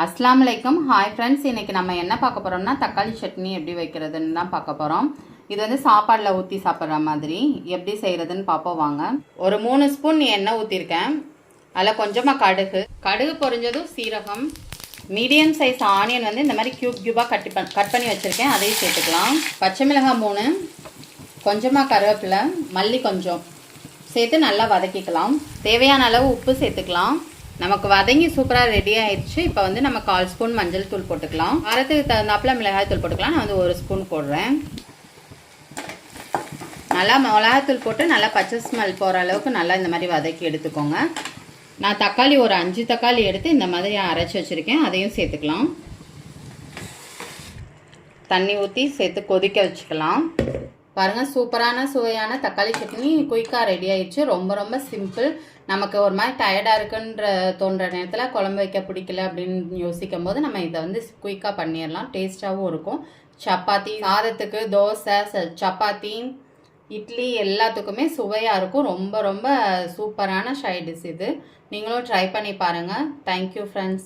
அஸ்ஸலாமு அலைக்கும். Hi friends, இன்றைக்கி நம்ம என்ன பார்க்க போகிறோம்னா தக்காளி சட்னி எப்படி வைக்கிறதுன்னு தான் பார்க்க போகிறோம். இது வந்து சாப்பாடில் ஊற்றி சாப்பிட்ற மாதிரி எப்படி செய்கிறதுன்னு பார்ப்போம் வாங்க. ஒரு 3 ஸ்பூன் எண்ணெய் ஊற்றிருக்கேன். அதில் கொஞ்சமாக கடுகு பொரிஞ்சதும் சீரகம், மீடியம் சைஸ் ஆனியன் வந்து இந்த மாதிரி க்யூபாக கட் பண்ணி வச்சுருக்கேன், அதையும் சேர்த்துக்கலாம். பச்சை மிளகாய் 3, கொஞ்சமாக கருவேப்பிலை, மல்லி கொஞ்சம் சேர்த்து நல்லா வதக்கிக்கலாம். தேவையான அளவு உப்பு சேர்த்துக்கலாம். நமக்கு வதங்கி சூப்பராக ரெடி ஆயிடுச்சு. இப்போ வந்து நம்ம 1/4 ஸ்பூன் மஞ்சள் தூள் போட்டுக்கலாம். காரத்துக்கு தகுந்தாப்புல மிளகாய் தூள் போட்டுக்கலாம். நான் வந்து 1 ஸ்பூன் போடுறேன். நல்லா மிளகாய்த்தூள் போட்டு நல்லா பச்சை ஸ்மெல் போகிற அளவுக்கு நல்லா இந்த மாதிரி வதக்கி எடுத்துக்கோங்க. நான் தக்காளி ஒரு 5 தக்காளி எடுத்து இந்த மாதிரி அரைச்சி வச்சுருக்கேன், அதையும் சேர்த்துக்கலாம். தண்ணி ஊற்றி சேர்த்து கொதிக்க வச்சுக்கலாம். பாருங்கள், சூப்பரான சுவையான தக்காளி சட்னி குயிக்காக ரெடி ஆயிடுச்சு. ரொம்ப ரொம்ப சிம்பிள். நமக்கு ஒரு மாதிரி டயர்டாக இருக்குன்ற தோன்ற நேரத்தில் குழம்பு வைக்க பிடிக்கல அப்படின்னு யோசிக்கும் போது நம்ம இதை வந்து குயிக்காக பண்ணிடலாம். டேஸ்ட்டாகவும் இருக்கும். சப்பாத்தி, சாதத்துக்கு, தோசை, சப்பாத்தி, இட்லி எல்லாத்துக்குமே சுவையாக இருக்கும். ரொம்ப ரொம்ப சூப்பரான சைட் டிஷ் இது. நீங்களும் ட்ரை பண்ணி பாருங்கள். Thank you friends.